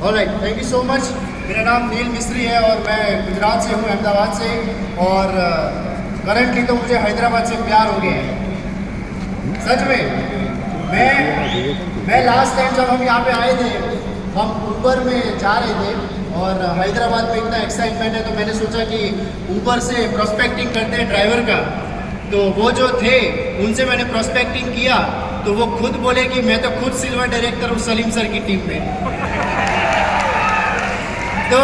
Alright, thank you so much. मेरा नाम नील मिस्त्री है और मैं गुजरात से हूँ, अहमदाबाद से। और करंटली तो मुझे हैदराबाद से प्यार हो गया है सच में। मैं लास्ट टाइम जब हम यहाँ पे आए थे, हम ऊबर में जा रहे थे और हैदराबाद में इतना एक्साइटमेंट है, तो मैंने सोचा कि ऊबर से प्रोस्पेक्टिंग करते हैं ड्राइवर का। तो वो जो थे उनसे मैंने प्रोस्पेक्टिंग किया, तो वो खुद बोले कि मैं तो खुद सिल्वर डायरेक्टर हूँ सलीम सर की टीम में। तो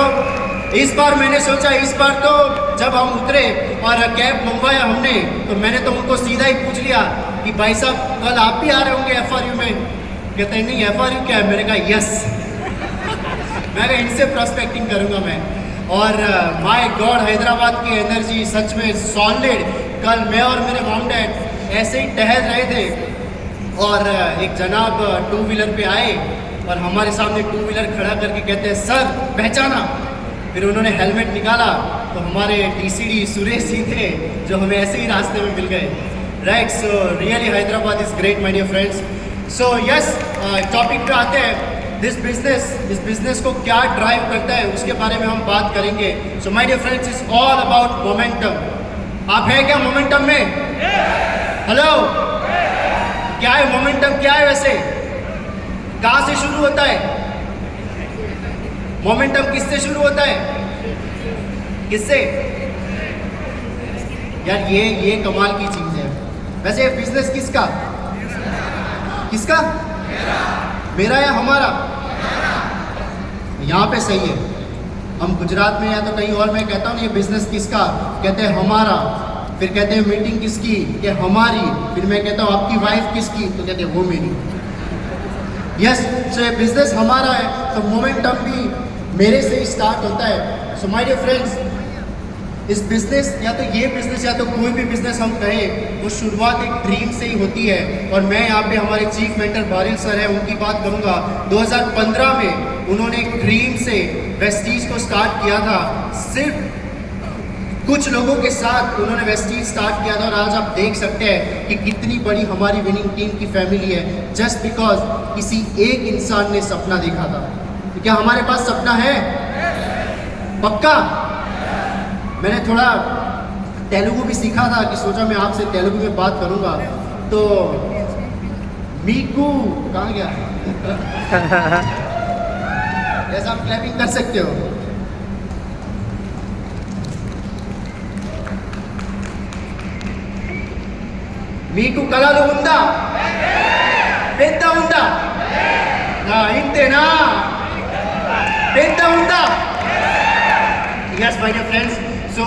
इस बार मैंने सोचा, इस बार तो जब हम उतरे और कैब मंगवाया हमने, तो मैंने तो उनको सीधा ही पूछ लिया कि भाई साहब कल आप भी आ रहे होंगे FRU में? कहते हैं नहीं, FRU क्या है? मैंने कहा यस, मैं कहा इनसे प्रोस्पेक्टिंग करूँगा मैं। और माय गॉड, हैदराबाद की एनर्जी सच में सॉलिड। कल मैं और मेरे मॉम डैड ऐसे ही टहल रहे थे और एक जनाब 2 व्हीलर पे आए और हमारे सामने 2 व्हीलर खड़ा करके कहते हैं सर पहचाना। फिर उन्होंने हेलमेट निकाला, तो हमारे TCD सुरेश जी थे जो हमें ऐसे ही रास्ते में मिल गए। Right, so really Hyderabad is great my dear friends. So yes, topic पे आते हैं। इस बिजनेस को क्या ड्राइव करता है उसके बारे में हम बात करेंगे। So my dear friends, it's all about momentum. आप हैं क्या मोमेंटम में? हेलो, क्या है मोमेंटम? क्या है वैसे? कहाँ से शुरू होता है मोमेंटम? किससे शुरू होता है? किससे? यार ये कमाल की चीज है। वैसे बिजनेस किसका? किसका? मेरा या हमारा? यहाँ पे सही है। हम गुजरात में या तो कहीं और मैं कहता हूँ ये बिजनेस किसका, कहते हैं हमारा। फिर कहते हैं मीटिंग किसकी, ये हमारी। फिर मैं कहता हूँ आपकी वाइफ किसकी, तो कहते हैं वो मेरी। यस, सो ये बिजनेस हमारा है, तो मोमेंटम भी मेरे से ही स्टार्ट होता है। सो माय डियर फ्रेंड्स, इस बिजनेस या तो ये बिजनेस या तो कोई भी बिजनेस हम कहें, वो शुरुआत एक ड्रीम से ही होती है। और मैं यहाँ पे हमारे चीफ मेंटर बारिल सर हैं, उनकी बात करूँगा। 2015 में उन्होंने एक ड्रीम से वेस्टीज को स्टार्ट किया था। सिर्फ कुछ लोगों के साथ उन्होंने वेस्टीज स्टार्ट किया था और आज आप देख सकते हैं कि कितनी बड़ी हमारी विनिंग टीम की फैमिली है, जस्ट बिकॉज किसी एक इंसान ने सपना देखा था। तो क्या हमारे पास सपना है? पक्का? मैंने थोड़ा तेलुगु भी सीखा था कि सोचा मैं आपसे तेलुगु में बात करूंगा। तो मीकू कहाँ गया? ऐसा आप क्लैपिंग कर सकते हो। మీకు కళలు ఉందా? పెద్ద ఉందా? ఇంతేనా? పెద్ద ఉందా? Yes, my dear friends, so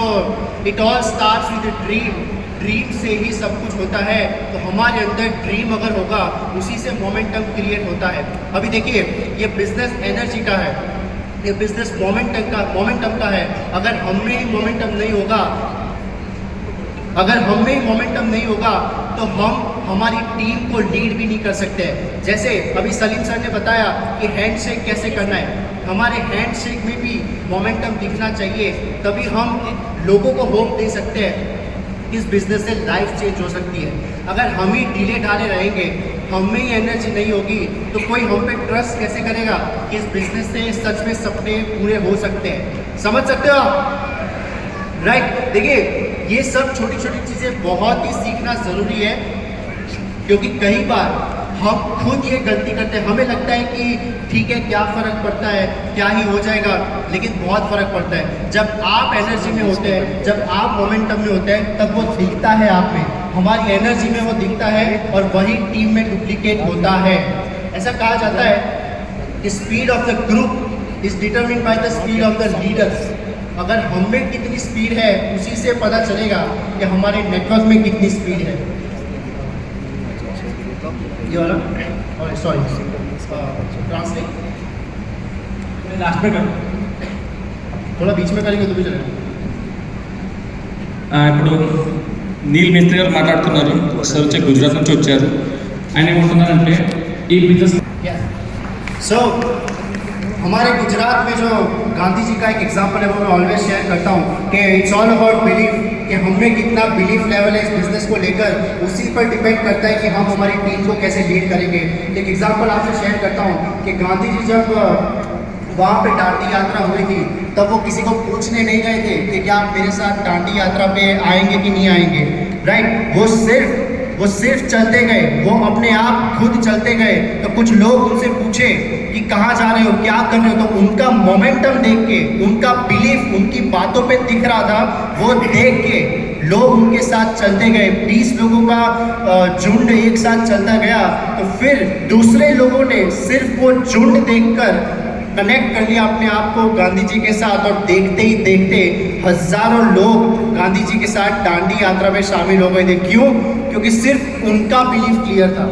it all starts with a dream. Dream से ही सब कुछ होता है। तो हमारे अंदर ड्रीम अगर होगा, उसी से मोमेंटम क्रिएट होता है। अभी देखिए, ये बिजनेस एनर्जी का है, ये बिजनेस मोमेंटम का है। अगर हम में ही मोमेंटम नहीं होगा, अगर हम में ही मोमेंटम नहीं होगा, तो हम हमारी टीम को लीड भी नहीं कर सकते। जैसे अभी सलीम सर ने बताया कि हैंडशेक कैसे करना है, हमारे हैंडशेक में भी मोमेंटम दिखना चाहिए, तभी हम लोगों को होप दे सकते हैं कि इस बिजनेस से लाइफ चेंज हो सकती है। अगर हम ही ढीले ढाले रहेंगे, हम में ही एनर्जी नहीं होगी, तो कोई हम पे ट्रस्ट कैसे करेगा कि इस बिजनेस से सच में सपने पूरे हो सकते हैं? समझ सकते हो आप? राइट, देखिए ये सब छोटी छोटी चीज़ें बहुत ही सीखना ज़रूरी है, क्योंकि कई बार हम खुद ये गलती करते हैं। हमें लगता है कि ठीक है, क्या फ़र्क पड़ता है, क्या ही हो जाएगा, लेकिन बहुत फ़र्क पड़ता है। जब आप एनर्जी में होते हैं, जब आप मोमेंटम में होते हैं, तब वो दिखता है आप में, हमारी एनर्जी में वो दिखता है, और वही टीम में डुप्लीकेट होता है। ऐसा कहा जाता है कि speed of the group is determined by the speed of the leaders. अगर हम में कितनी स्पीड है, उसी से पता चलेगा कि हमारे नेटवर्क में कितनी स्पीड है। ये वाला सॉरी ट्रांसलेट लास्ट में कर, थोड़ा बीच में करेंगे तो भी चलेगा। ఇప్పుడు నీల్ మిస్త్రీ గారు మాట్లాడుతున్నారు. సార్ వచ్చి గుజరాత్ నుంచి వచ్చారు. ఆయన ఏమంటున్నారంటే ఈ బిజినెస్ सो हमारे गुजरात में जो गांधी जी का एक एग्जाम्पल है, वो मैं ऑलवेज शेयर करता हूँ कि इट्स ऑल अबाउट बिलीफ, कि हम में कितना बिलीफ लेवल है इस बिज़नेस को लेकर, उसी पर डिपेंड करता है कि हम हमारी टीम को कैसे लीड करेंगे। एक एग्जाम्पल आपसे शेयर करता हूँ कि गांधी जी जब वहाँ पे दांडी यात्रा हुई थी, तब वो किसी को पूछने नहीं गए थे कि क्या आप मेरे साथ दांडी यात्रा पे आएंगे कि नहीं आएंगे, राइट। वो सिर्फ चलते गए, वो अपने आप खुद चलते गए। तो कुछ लोग उनसे पूछे कि कहाँ जा रहे हो, क्या कर रहे हो, तो उनका मोमेंटम देख के, उनका बिलीफ उनकी बातों पे दिख रहा था, वो देख के लोग उनके साथ चलते गए। 20 लोगों का झुंड एक साथ चलता गया, तो फिर दूसरे लोगों ने सिर्फ वो झुंड देखकर कनेक्ट कर लिया अपने आप को गांधी जी के साथ, और देखते ही देखते हजारों लोग गांधी जी के साथ दांडी यात्रा में शामिल हो गए थे। क्यों? क्योंकि सिर्फ उनका बिलीफ क्लियर था,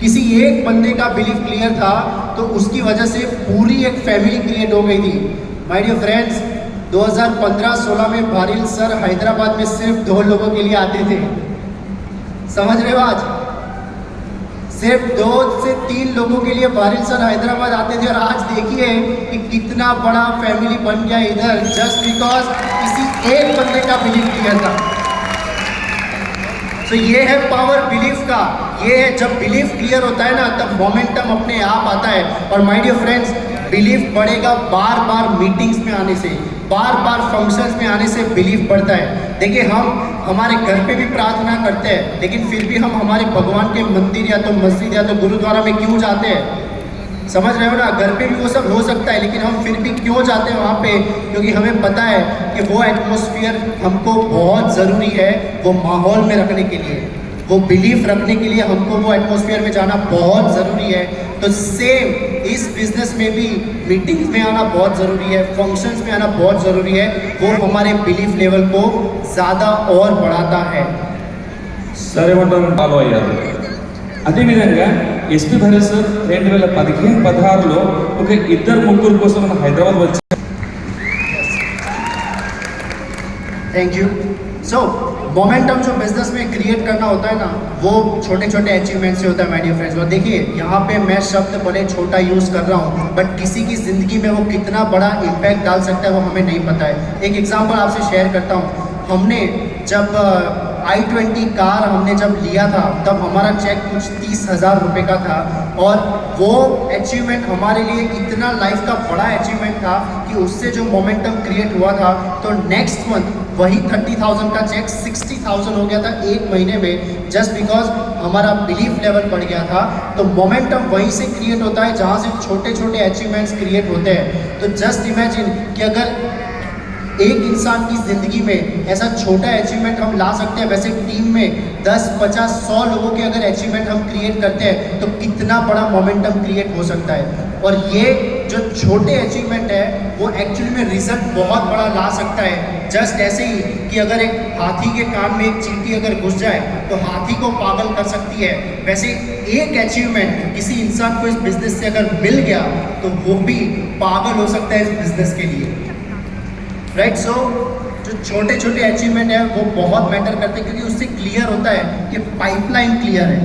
किसी एक बंदे का बिलीफ क्लियर था, तो उसकी वजह से पूरी एक फैमिली क्रिएट हो गई थी। माय डियर फ्रेंड्स, 2015-16 में बारिल सर हैदराबाद में सिर्फ 2 लोगों के लिए आते थे, समझ रहे हो? आज सिर्फ 2 से 3 लोगों के लिए बारिल सर हैदराबाद आते थे, और आज देखिए कि कितना बड़ा फैमिली बन गया इधर, जस्ट बिकॉज किसी एक बंदे का बिलीफ क्लियर था। तो ये है पावर बिलीफ का, ये है जब बिलीफ क्लियर होता है ना, तब मोमेंटम अपने आप आता है। और माय डियर फ्रेंड्स, बिलीफ बढ़ेगा बार बार मीटिंग्स में आने से, बार बार फंक्शंस में आने से बिलीफ बढ़ता है। देखिए, हम हमारे घर पे भी प्रार्थना करते हैं, लेकिन फिर भी हम हमारे भगवान के मंदिर या तो मस्जिद या तो गुरुद्वारा में क्यों जाते हैं? समझ रहे हो ना? घर पे भी वो सब हो सकता है, लेकिन हम फिर भी क्यों जाते हैं वहाँ पे? क्योंकि हमें पता है कि वो एटमॉस्फेयर हमको बहुत ज़रूरी है, वो माहौल में रखने के लिए, वो बिलीफ रखने के लिए हमको वो एटमॉस्फेयर में जाना बहुत ज़रूरी है। तो सेम इस बिजनेस में भी मीटिंग्स में आना बहुत ज़रूरी है, फंक्शंस में आना बहुत ज़रूरी है, वो हमारे बिलीफ लेवल को ज़्यादा और बढ़ाता है। సరే ఉంటాం ఫాలో అయ్యారు. అదేవిధంగా ఎస్పీ భరత్ సార్ 2015-16లో ఒక 2-3 కోసం మన హైదరాబాద్ వచ్చారు. Thank you. सो मोमेंटम जो बिजनेस में क्रिएट करना होता है ना, वो छोटे छोटे अचीवमेंट से होता है माय डियर फ्रेंड्स। और देखिए, यहाँ पे मैं शब्द भले छोटा यूज़ कर रहा हूँ, बट किसी की ज़िंदगी में वो कितना बड़ा इम्पैक्ट डाल सकता है वो हमें नहीं पता है। एक एग्जांपल आपसे शेयर करता हूँ। हमने जब i20 कार हमने जब लिया था, तब हमारा चेक कुछ 30,000 रुपये का था, और वो अचीवमेंट हमारे लिए इतना लाइफ का बड़ा अचीवमेंट था कि उससे जो मोमेंटम क्रिएट हुआ था, तो नेक्स्ट मंथ वही 30,000 का चेक 60,000 हो गया था एक महीने में, जस्ट बिकॉज हमारा बिलीफ लेवल बढ़ गया था। तो मोमेंटम वहीं से क्रिएट होता है जहाँ से छोटे छोटे अचीवमेंट्स क्रिएट होते हैं। तो जस्ट इमेजिन कि अगर एक इंसान की ज़िंदगी में ऐसा छोटा अचीवमेंट हम ला सकते हैं, वैसे टीम में 10, 50, 100 लोगों के अगर अचीवमेंट हम क्रिएट करते हैं, तो कितना बड़ा मोमेंटम क्रिएट हो सकता है। और ये जो छोटे अचीवमेंट है, वो एक्चुअली में रिजल्ट बहुत बड़ा ला सकता है। जस्ट ऐसे ही कि अगर एक हाथी के कान में एक चींटी अगर घुस जाए, तो हाथी को पागल कर सकती है, वैसे एक अचीवमेंट किसी इंसान को इस बिज़नेस से अगर मिल गया, तो वो भी पागल हो सकता है इस बिज़नेस के लिए, राइट। सो जो छोटे छोटे अचीवमेंट है वो बहुत मैटर करते हैं, क्योंकि उससे क्लियर होता है कि पाइपलाइन क्लियर है।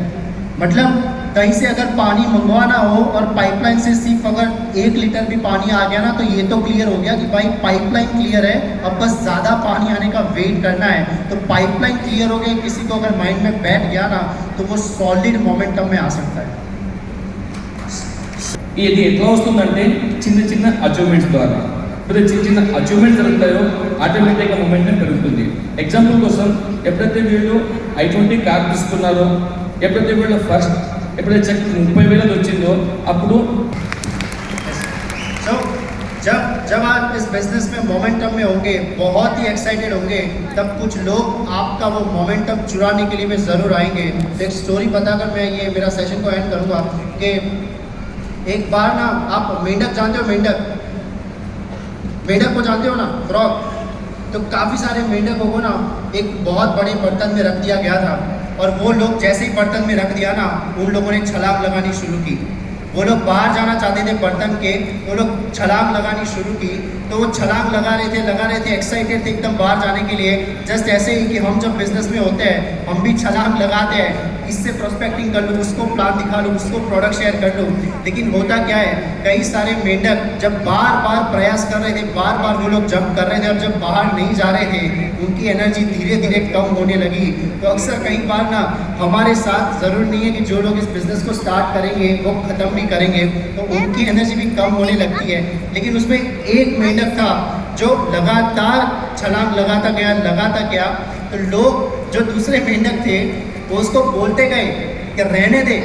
मतलब कहीं से अगर पानी मंगवाना हो और पाइपलाइन से सिर्फ अगर 1 लीटर भी पानी आ गया ना, तो ये तो क्लियर हो गया कि भाई पाइपलाइन क्लियर है, अब बस ज़्यादा पानी आने का वेट करना है। तो पाइपलाइन क्लियर हो गई, किसी को अगर माइंड में बैठ गया ना, तो वो सॉलिड मोमेंटम में आ सकता है। ఇది ఎట్లా వస్తుందంటే చిన్న చిన్న అచీవ్మెంట్స్ ద్వారా. ఎప్పుడైతే చిన్న చిన్న అచీవ్మెంట్స్ జరుగుతాయో ఆటోమేటిక్గా మూమెంటం పెరుగుతుంది. ఎగ్జాంపుల్ కోసం, ఎప్పుడైతే వీళ్ళు i20 కార్ తీసుకున్నారో, ఎప్పుడైతే వీళ్ళు ఫస్ట్ ఎప్పుడైతే చెక్ 30,000 వచ్చిందో, అప్పుడు जब आप इस बिजनेस में मोमेंटम में होंगे, बहुत ही एक्साइटेड होंगे, तब कुछ लोग आपका वो मोमेंटम चुराने के लिए भी ज़रूर आएंगे। एक स्टोरी बताकर मैं ये मेरा सेशन को एंड करूँगा कि एक बार ना, आप मेंढक जानते हो? मेंढक को जानते हो ना, फ्रॉग? तो काफ़ी सारे मेंढकों को ना एक बहुत बड़े बर्तन में रख दिया गया था, और वो लोग जैसे ही बर्तन में रख दिया ना, उन लोगों ने छलांग लगानी शुरू की। वो लोग बाहर जाना चाहते थे बर्तन के, वो लोग छलांग लगानी शुरू की। तो वो छलांग लगा रहे थे, एक्साइटेड थे एकदम बाहर जाने के लिए। जस्ट ऐसे ही कि हम जब बिज़नेस में होते हैं, हम भी छलांग लगाते हैं, इससे प्रोस्पेक्टिंग कर लूँ, उसको प्लान दिखा लूँ, उसको प्रोडक्ट शेयर कर लूँ। लेकिन होता क्या है, कई सारे मेंढक जब बार बार प्रयास कर रहे थे, बार बार वो लोग जंप कर रहे थे और जब बाहर नहीं जा रहे थे, उनकी एनर्जी धीरे धीरे कम होने लगी। तो अक्सर कई बार ना हमारे साथ ज़रूर नहीं है कि जो लोग इस बिज़नेस को स्टार्ट करेंगे वो ख़त्म भी करेंगे, तो उनकी एनर्जी भी कम होने लगती है। लेकिन उसमें एक मेंढक था जो लगातार छलांग लगाता गया। तो लोग जो दूसरे मेंढक थे वो उसको बोलते गए कि रहने दे,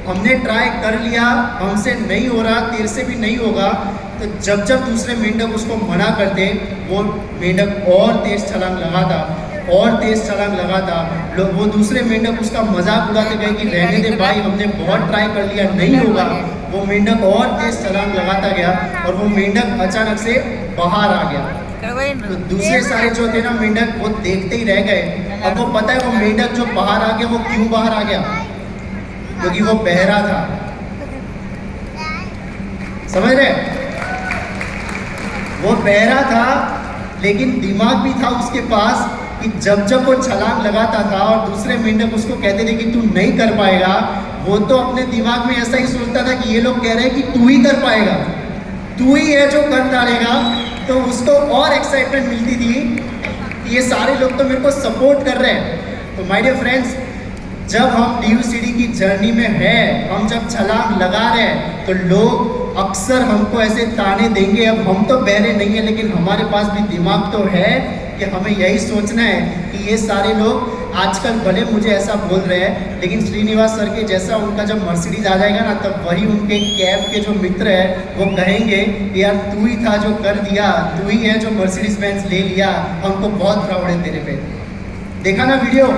हमने ट्राई कर लिया, हमसे नहीं हो रहा, तेरे से भी नहीं होगा। तो जब जब दूसरे मेंढक उसको मना करते, वो मेंढक और तेज छलांग लगाता। लोग वो दूसरे मेंढक उसका मजाक उड़ाते गए कि रहने दे भाई, हमने बहुत ट्राई कर लिया, नहीं होगा। वो मेंढक और तेज छलांग लगाता गया और वो मेंढक अचानक से बाहर आ गया। तो दूसरे सारे जो थे ना मेंढक, वो देखते ही रह गए। अब वो पता है वो मेंढक जो बाहर आ गया, वो क्यों बाहर आ गया? क्योंकि वो बहरा था। समझ रहे? वो बहरा था, लेकिन दिमाग भी था उसके पास कि जब जब वो छलांग लगाता था और दूसरे मेंढक उसको कहते थे कि तू नहीं कर पाएगा, वो तो अपने दिमाग में ऐसा ही सोचता था कि ये लोग कह रहे हैं कि तू ही कर पाएगा, तू ही है जो कर डालेगा। तो उसको और एक्साइटमेंट मिलती थी कि ये सारे लोग तो मेरे को सपोर्ट कर रहे हैं। तो माय डियर फ्रेंड्स, जब हम DUCD की जर्नी में है, हम जब छलांग लगा रहे हैं, तो लोग अक्सर हमको ऐसे ताने देंगे। अब हम तो बहरे नहीं है, लेकिन हमारे पास भी दिमाग तो है कि हमें यही सोचना है कि ये सारे लोग आजकल भले मुझे ऐसा बोल रहे हैं, लेकिन श्रीनिवास सर के जैसा उनका जब मर्सिडीज आ जाएगा ना, तब वही उनके कैब के जो मित्र है वो कहेंगे यार तू ही था जो कर दिया, तू ही है जो मर्सिडीज बेंज ले लिया, हमको बहुत प्राउड है तेरे पे। देखा ना वीडियो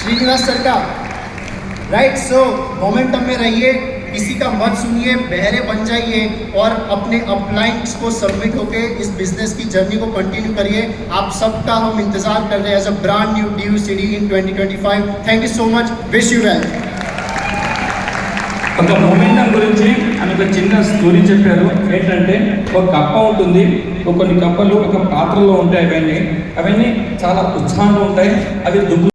श्रीनिवास सर का, राइट? सो मोमेंटम में रहिए, किसी का मत सुनिए, बहरे बन जाइए और अपने अपलाइंस को सबमिट होके इस बिजनेस की जर्नी को कंटिन्यू करिए। आप सबका हम इंतजार कर रहे हैं as a brand new DUCD in 2025। Thank you so much, wish you well. ఒక మొమెంటం గురించి ఆమె ఒక చిన్న స్టోరీ చెప్పారు. ఏంటంటే ఒక కప్ప ఉంటుంది, కొన్ని కప్పలు ఒక పాత్రలో ఉంటాయి. అవన్నీ చాలా ఉత్సాహంగా ఉంటాయి. అవి దుమ్ము